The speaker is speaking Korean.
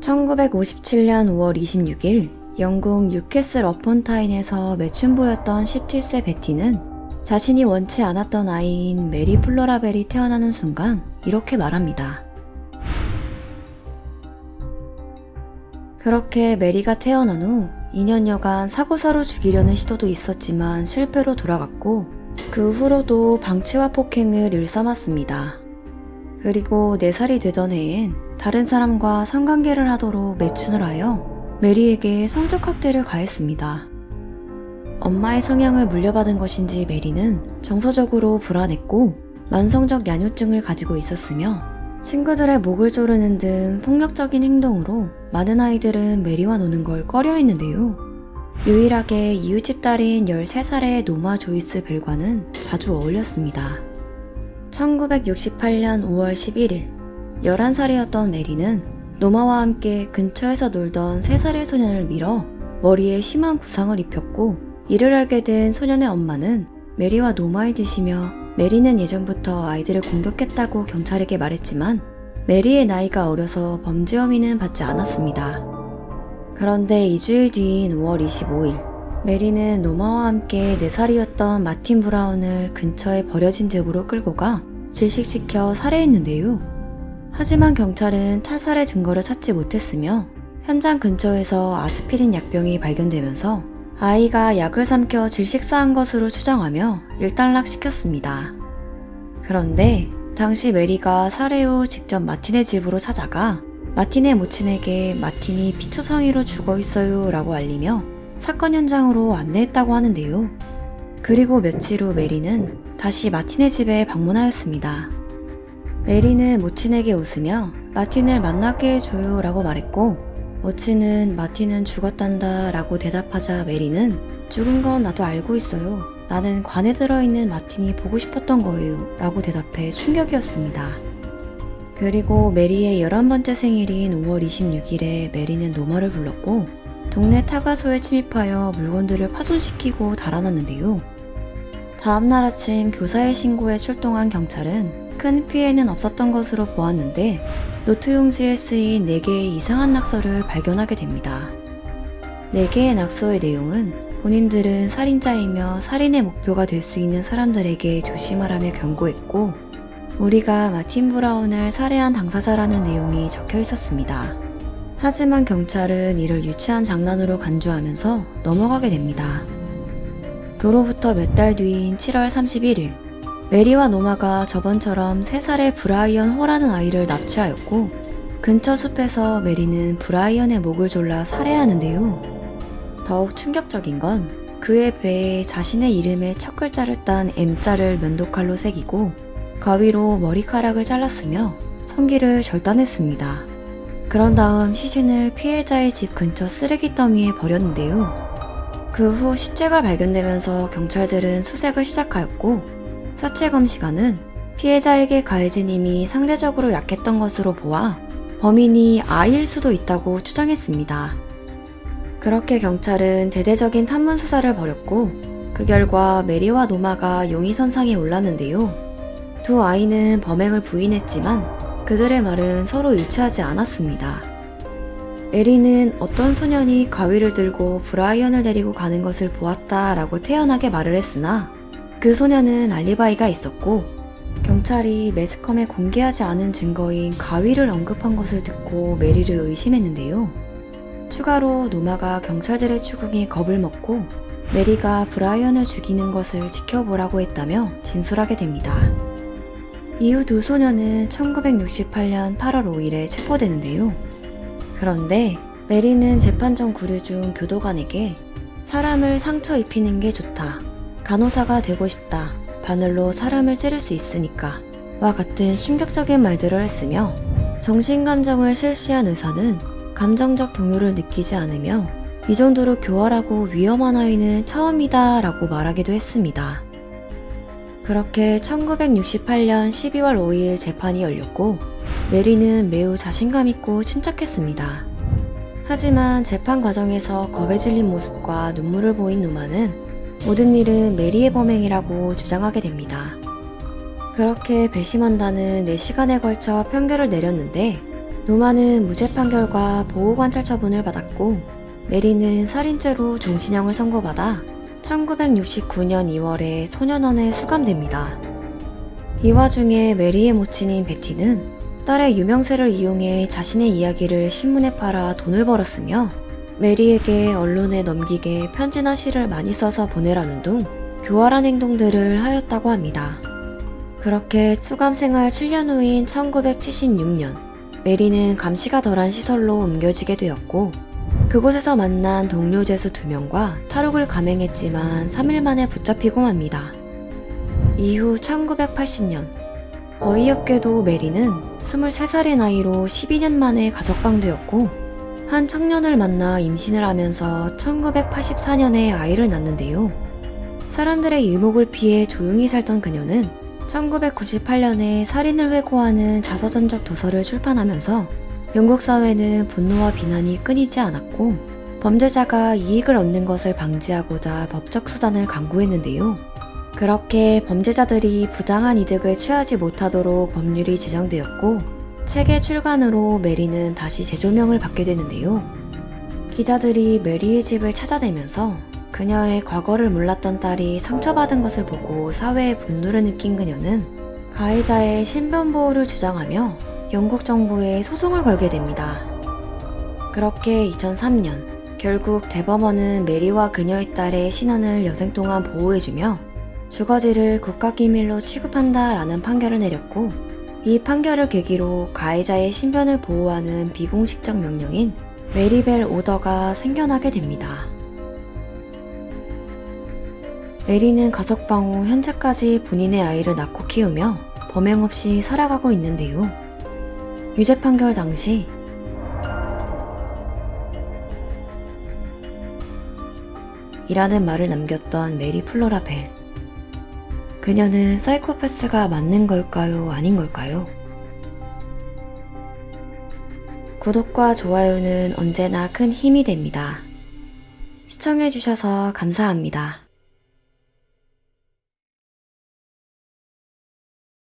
1957년 5월 26일 영국 뉴캐슬 어폰타인에서 매춘부였던 17세 베티는 자신이 원치 않았던 아이인 메리 플로라벨이 태어나는 순간 이렇게 말합니다. 그렇게 메리가 태어난 후 2년여간 사고사로 죽이려는 시도도 있었지만 실패로 돌아갔고 그 후로도 방치와 폭행을 일삼았습니다. 그리고 4살이 되던 해엔 다른 사람과 성관계를 하도록 매춘을 하여 메리에게 성적 학대를 가했습니다. 엄마의 성향을 물려받은 것인지 메리는 정서적으로 불안했고 만성적 야뇨증을 가지고 있었으며 친구들의 목을 조르는 등 폭력적인 행동으로 많은 아이들은 메리와 노는 걸 꺼려했는데요. 유일하게 이웃집 딸인 13살의 노마 조이스 벨과는 자주 어울렸습니다. 1968년 5월 11일 11살이었던 메리는 노마와 함께 근처에서 놀던 3살의 소년을 밀어 머리에 심한 부상을 입혔고 이를 알게 된 소년의 엄마는 메리와 노마의 짓이며 메리는 예전부터 아이들을 공격했다고 경찰에게 말했지만 메리의 나이가 어려서 범죄 혐의는 받지 않았습니다. 그런데 2주일 뒤인 5월 25일 메리는 노마와 함께 4살이었던 마틴 브라운을 근처에 버려진 집으로 끌고 가 질식시켜 살해했는데요. 하지만 경찰은 타살의 증거를 찾지 못했으며 현장 근처에서 아스피린 약병이 발견되면서 아이가 약을 삼켜 질식사한 것으로 추정하며 일단락시켰습니다. 그런데 당시 메리가 살해 후 직접 마틴의 집으로 찾아가 마틴의 모친에게 마틴이 피투성이로 죽어있어요 라고 알리며 사건 현장으로 안내했다고 하는데요. 그리고 며칠 후 메리는 다시 마틴의 집에 방문하였습니다. 메리는 모친에게 웃으며 마틴을 만나게 해줘요 라고 말했고 모친은 마틴은 죽었단다 라고 대답하자 메리는 죽은 건 나도 알고 있어요. 나는 관에 들어있는 마틴이 보고 싶었던 거예요 라고 대답해 충격이었습니다. 그리고 메리의 11번째 생일인 5월 26일에 메리는 노마를 불렀고 동네 타가소에 침입하여 물건들을 파손시키고 달아났는데요. 다음날 아침 교사의 신고에 출동한 경찰은 큰 피해는 없었던 것으로 보았는데 노트용지에 쓰인 4개의 이상한 낙서를 발견하게 됩니다. 4개의 낙서의 내용은 본인들은 살인자이며 살인의 목표가 될 수 있는 사람들에게 조심하라며 경고했고 우리가 마틴 브라운을 살해한 당사자라는 내용이 적혀 있었습니다. 하지만 경찰은 이를 유치한 장난으로 간주하면서 넘어가게 됩니다. 그로부터 몇 달 뒤인 7월 31일 메리와 노마가 저번처럼 3살의 브라이언 호라는 아이를 납치하였고 근처 숲에서 메리는 브라이언의 목을 졸라 살해하는데요. 더욱 충격적인 건 그의 배에 자신의 이름의 첫 글자를 딴 M자를 면도칼로 새기고 가위로 머리카락을 잘랐으며 성기를 절단했습니다. 그런 다음 시신을 피해자의 집 근처 쓰레기 더미에 버렸는데요. 그 후 시체가 발견되면서 경찰들은 수색을 시작하였고 사체 검시관은 피해자에게 가해진 힘이 상대적으로 약했던 것으로 보아 범인이 아이일 수도 있다고 추정했습니다. 그렇게 경찰은 대대적인 탐문 수사를 벌였고 그 결과 메리와 노마가 용의선상에 올랐는데요. 두 아이는 범행을 부인했지만 그들의 말은 서로 일치하지 않았습니다. 메리는 어떤 소년이 가위를 들고 브라이언을 데리고 가는 것을 보았다라고 태연하게 말을 했으나 그 소년은 알리바이가 있었고 경찰이 매스컴에 공개하지 않은 증거인 가위를 언급한 것을 듣고 메리를 의심했는데요. 추가로 노마가 경찰들의 추궁에 겁을 먹고 메리가 브라이언을 죽이는 것을 지켜보라고 했다며 진술하게 됩니다. 이후 두 소년은 1968년 8월 5일에 체포되는데요. 그런데 메리는 재판 전 구류 중 교도관에게 사람을 상처 입히는 게 좋다. 간호사가 되고 싶다. 바늘로 사람을 찌를 수 있으니까 와 같은 충격적인 말들을 했으며 정신감정을 실시한 의사는 감정적 동요를 느끼지 않으며 이 정도로 교활하고 위험한 아이는 처음이다 라고 말하기도 했습니다. 그렇게 1968년 12월 5일 재판이 열렸고 메리는 매우 자신감 있고 침착했습니다. 하지만 재판 과정에서 겁에 질린 모습과 눈물을 보인 노마는 모든 일은 메리의 범행이라고 주장하게 됩니다. 그렇게 배심원단은 4시간에 걸쳐 판결을 내렸는데 노마는 무죄 판결과 보호관찰 처분을 받았고 메리는 살인죄로 종신형을 선고받아 1969년 2월에 소년원에 수감됩니다. 이 와중에 메리의 모친인 베티는 딸의 유명세를 이용해 자신의 이야기를 신문에 팔아 돈을 벌었으며 메리에게 언론에 넘기게 편지나 시를 많이 써서 보내라는 등 교활한 행동들을 하였다고 합니다. 그렇게 수감 생활 7년 후인 1976년 메리는 감시가 덜한 시설로 옮겨지게 되었고 그곳에서 만난 동료 죄수 2명과 탈옥을 감행했지만 3일 만에 붙잡히고 맙니다. 이후 1980년 어이없게도 메리는 23살의 나이로 12년 만에 가석방되었고 한 청년을 만나 임신을 하면서 1984년에 아이를 낳는데요. 사람들의 유목을 피해 조용히 살던 그녀는 1998년에 살인을 회고하는 자서전적 도서를 출판하면서 영국 사회는 분노와 비난이 끊이지 않았고 범죄자가 이익을 얻는 것을 방지하고자 법적 수단을 강구했는데요. 그렇게 범죄자들이 부당한 이득을 취하지 못하도록 법률이 제정되었고 책의 출간으로 메리는 다시 재조명을 받게 되는데요. 기자들이 메리의 집을 찾아내면서 그녀의 과거를 몰랐던 딸이 상처받은 것을 보고 사회의 분노를 느낀 그녀는 가해자의 신변 보호를 주장하며 영국 정부에 소송을 걸게 됩니다. 그렇게 2003년 결국 대법원은 메리와 그녀의 딸의 신원을 여생 동안 보호해주며 주거지를 국가기밀로 취급한다 라는 판결을 내렸고 이 판결을 계기로 가해자의 신변을 보호하는 비공식적 명령인 메리벨 오더가 생겨나게 됩니다. 메리는 가석방 후 현재까지 본인의 아이를 낳고 키우며 범행 없이 살아가고 있는데요. 유죄 판결 당시 이라는 말을 남겼던 메리 플로라 벨. 그녀는 사이코패스가 맞는 걸까요? 아닌 걸까요? 구독과 좋아요는 언제나 큰 힘이 됩니다. 시청해주셔서 감사합니다.